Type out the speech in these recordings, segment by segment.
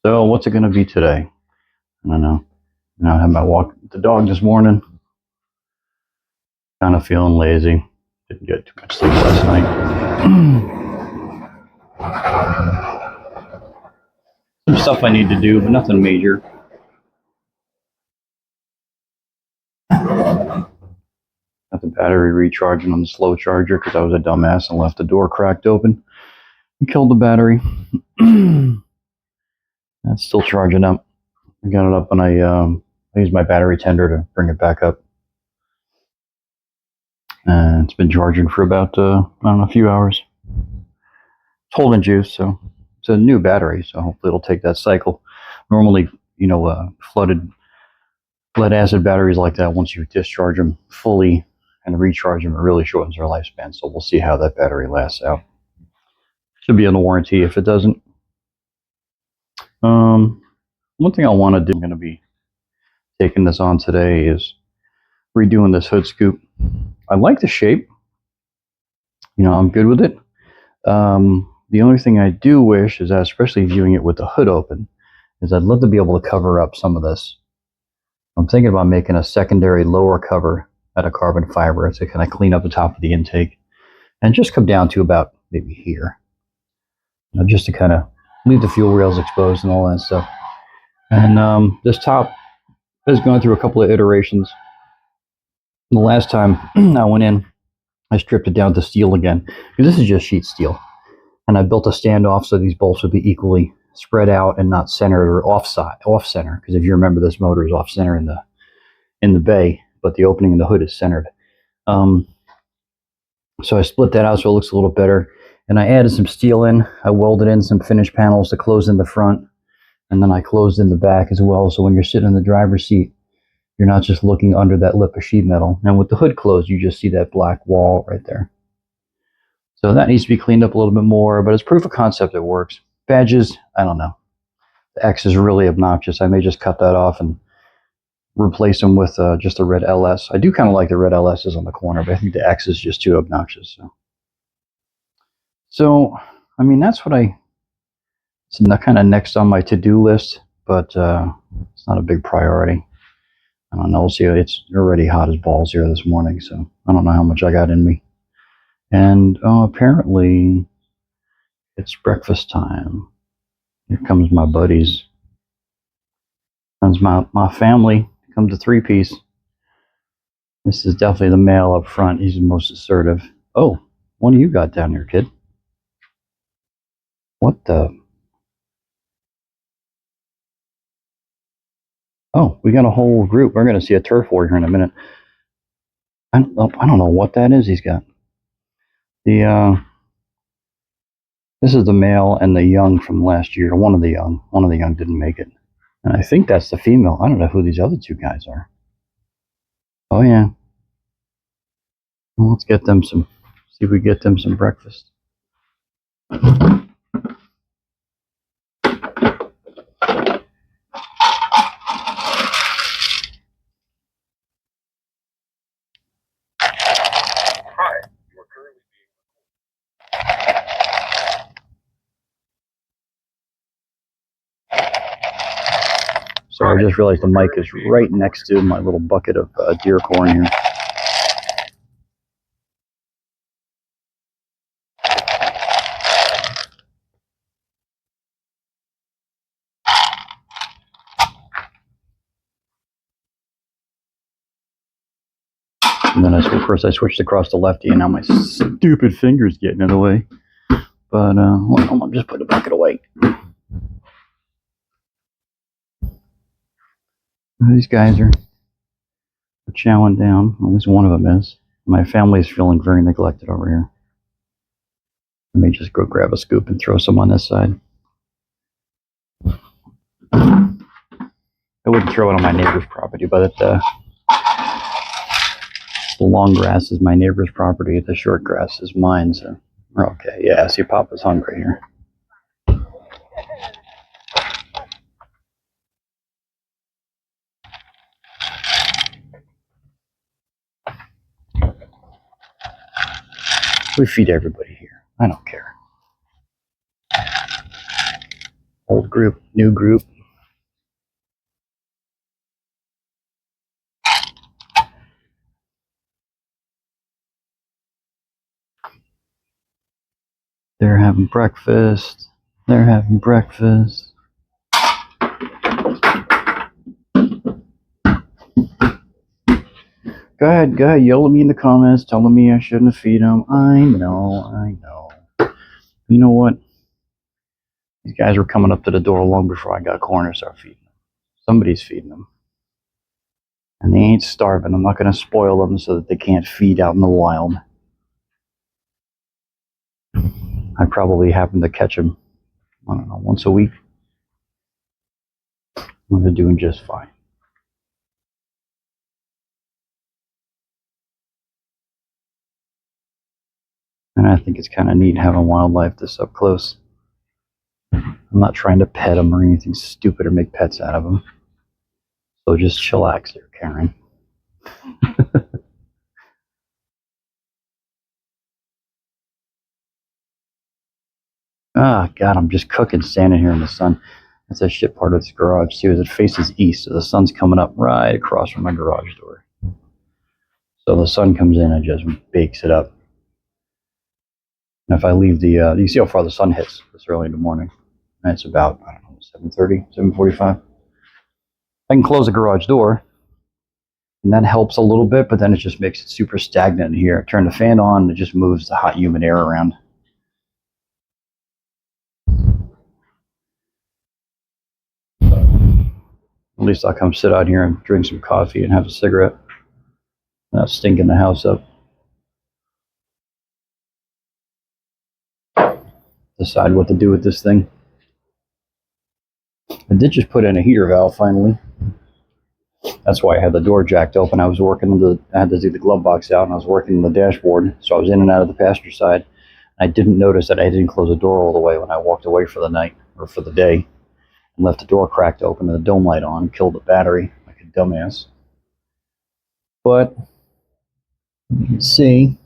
So what's it going to be today? I don't know. I had my walk with the dog this morning. Kind of feeling lazy. Didn't get too much sleep last night. Some stuff I need to do, but nothing major. Got the battery recharging on the slow charger because I was a dumbass and left the door cracked open and killed the battery. That's still charging up. I got it up and I used my battery tender to bring it back up. And it's been charging for about, I don't know, a few hours. It's holding juice, so it's a new battery, so hopefully it'll take that cycle. Normally, flooded lead acid batteries like that, once you discharge them fully and recharge them, it really shortens their lifespan. So we'll see how that battery lasts out. Should be on the warranty if it doesn't. One thing I want to do, I'm going to be taking this on today, is redoing this hood scoop. I like the shape. I'm good with it. The only thing I do wish is that, especially viewing it with the hood open, is I'd love to be able to cover up some of this. I'm thinking about making a secondary lower cover out of carbon fiber to kind of clean up the top of the intake and just come down to about maybe here. Just to kind of leave the fuel rails exposed and all that stuff. And this top has gone through a couple of iterations. The last time I went in, I stripped it down to steel again, because this is just sheet steel. And I built a standoff so these bolts would be equally spread out and not centered or off center. Because if you remember, this motor is off center in the bay, but the opening in the hood is centered. So I split that out so it looks a little better. And I added some steel in. I welded in some finish panels to close in the front. And then I closed in the back as well. So when you're sitting in the driver's seat, you're not just looking under that lip of sheet metal. And with the hood closed, you just see that black wall right there. So that needs to be cleaned up a little bit more, but it's proof of concept it works. Badges, I don't know. The X is really obnoxious. I may just cut that off and replace them with just a red LS. I do kind of like the red LSs on the corner, but I think the X is just too obnoxious. So I mean, that's what it's kind of next on my to-do list, but it's not a big priority. I don't know. We'll see. It's already hot as balls here this morning, so I don't know how much I got in me. And apparently it's breakfast time. Here comes my buddies. Comes my family. Comes a three-piece. This is definitely the male up front. He's the most assertive. Oh, what do you got down here, kid? What the? Oh, we got a whole group. We're going to see a turf war here in a minute. I don't know what that is he's got. This is the male and the young from last year. One of the young didn't make it. And I think that's the female. I don't know who these other two guys are. Oh, yeah. Well, let's get them see if we get them some breakfast. So I just realized the mic is right next to my little bucket of deer corn here. And then first I switched across to lefty, and now my stupid finger's getting in the way. But I'll just put the bucket away. These guys are chowing down. At least one of them is. My family is feeling very neglected over here. I may just go grab a scoop and throw some on this side. I wouldn't throw it on my neighbor's property, but the long grass is my neighbor's property. The short grass is mine. So okay, yeah. See, Papa's hungry here. We feed everybody here. I don't care. Old group, new group. They're having breakfast. They're having breakfast. Go ahead, yell at me in the comments, telling me I shouldn't feed them. I know. You know what? These guys were coming up to the door long before I got corn and started feeding them. Somebody's feeding them. And they ain't starving. I'm not going to spoil them so that they can't feed out in the wild. I probably happen to catch them, I don't know, once a week. They're doing just fine. And I think it's kind of neat having wildlife this up close. I'm not trying to pet them or anything stupid or make pets out of them. So just chillax there, Karen. Ah, God, I'm just cooking, standing here in the sun. That's a shit part of this garage, too, as it faces east, so the sun's coming up right across from my garage door. So the sun comes in and just bakes it up. And if I leave the, you see how far the sun hits this early in the morning. And it's about, I don't know, 7:30, 7:45. I can close the garage door, and that helps a little bit, but then it just makes it super stagnant in here. Turn the fan on, and it just moves the hot, humid air around. At least I'll come sit out here and drink some coffee and have a cigarette. Not stinking the house up. Decide what to do with this thing. I did just put in a heater valve finally. That's why I had the door jacked open. I was working I had to do the glove box out, and I was working the dashboard, so I was in and out of the passenger side. I didn't notice that I didn't close the door all the way when I walked away for the night, or for the day, and left the door cracked open and the dome light on, killed the battery like a dumbass. But you can see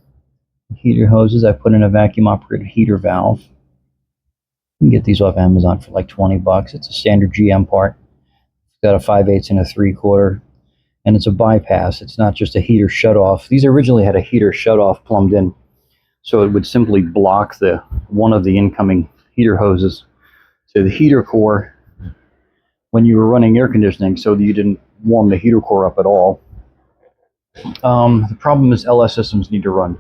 heater hoses. I put in a vacuum operated heater valve. You can get these off Amazon for like 20 bucks. It's a standard GM part. It's got a 5/8 and a 3/4, and it's a bypass. It's not just a heater shutoff. These originally had a heater shutoff plumbed in, so it would simply block one of the incoming heater hoses to the heater core when you were running air conditioning, so that you didn't warm the heater core up at all. The problem is LS systems need to run.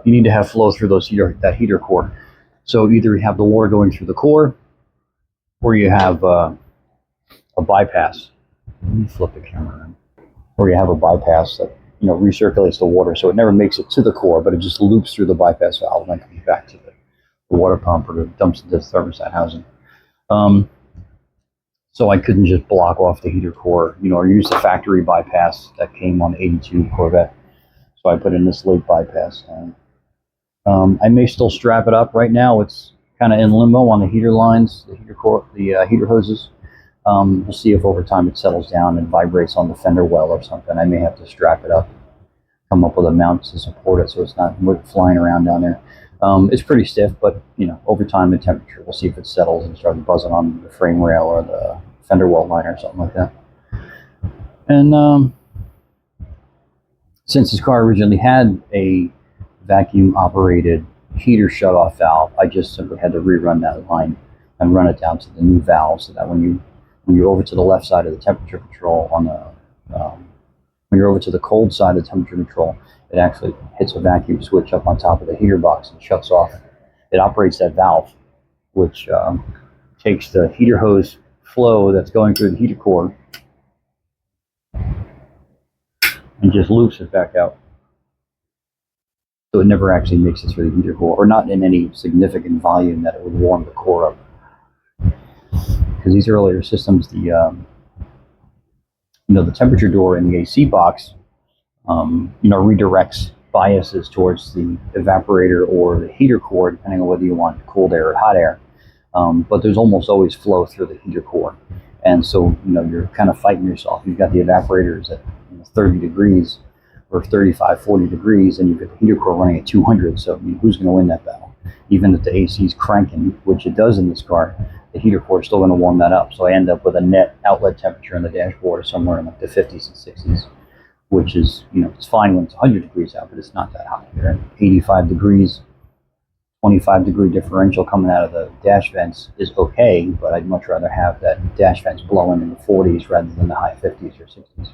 You need to have flow through that heater core. So either you have the water going through the core, or you have a bypass. Let me flip the camera around. Or you have a bypass that recirculates the water, so it never makes it to the core, but it just loops through the bypass valve and then comes back to the water pump, or dumps into the thermostat housing. So I couldn't just block off the heater core, or use the factory bypass that came on the 82 Corvette. So I put in this late bypass. I may still strap it up. Right now it's kind of in limbo on the heater lines, the heater core, the heater hoses. We'll see if over time it settles down and vibrates on the fender well or something. I may have to strap it up, come up with a mount to support it so it's not flying around down there. It's pretty stiff, but over time the temperature, we'll see if it settles and starts buzzing on the frame rail or the fender well liner or something like that. And since this car originally had a vacuum operated heater shutoff valve, I just simply had to rerun that line and run it down to the new valve, so that when you're over to the left side of the temperature control when you're over to the cold side of the temperature control, it actually hits a vacuum switch up on top of the heater box and shuts off. It operates that valve, which takes the heater hose flow that's going through the heater core and just loops it back out. So it never actually makes it through the heater core, or not in any significant volume that it would warm the core up. Because these earlier systems, the temperature door in the AC box, redirects biases towards the evaporator or the heater core, depending on whether you want cold air or hot air. But there's almost always flow through the heater core. And so, you're kind of fighting yourself. You've got the evaporators at 30 degrees or 35, 40 degrees, and you've got the heater core running at 200. So, who's going to win that battle? even if the AC is cranking, which it does in this car, the heater core is still going to warm that up. So I end up with a net outlet temperature in the dashboard somewhere in like the 50s and 60s, which is, you know, it's fine when it's 100 degrees out, but it's not that hot. You're at 85 degrees, 25-degree differential coming out of the dash vents is okay, but I'd much rather have that dash vents blowing in the 40s rather than the high 50s or 60s.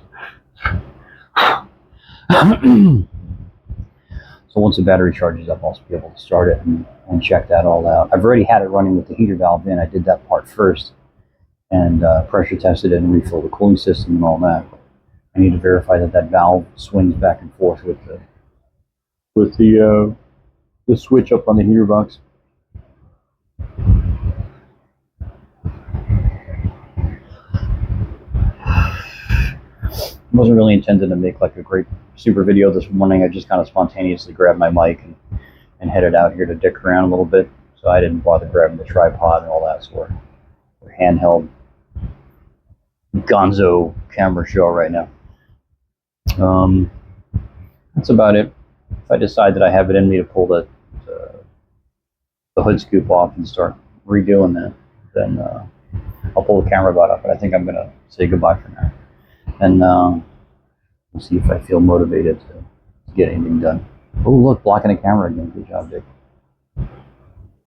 So once the battery charges up, I'll be able to start it and check that all out. I've already had it running with the heater valve in. I did that part first and pressure tested it and refilled the cooling system and all that. I need to verify that that valve swings back and forth with the switch up on the heater box. Wasn't really intended to make like a great super video this morning. I just kind of spontaneously grabbed my mic and headed out here to dick around a little bit. So I didn't bother grabbing the tripod and all that sort. We're handheld gonzo camera show right now. That's about it. If I decide that I have it in me to pull the hood scoop off and start redoing that, then I'll pull the camera bot up. But I think I'm gonna say goodbye for now, and we'll see if I feel motivated to get anything done. Oh, look, blocking the camera again. Good job, Dick.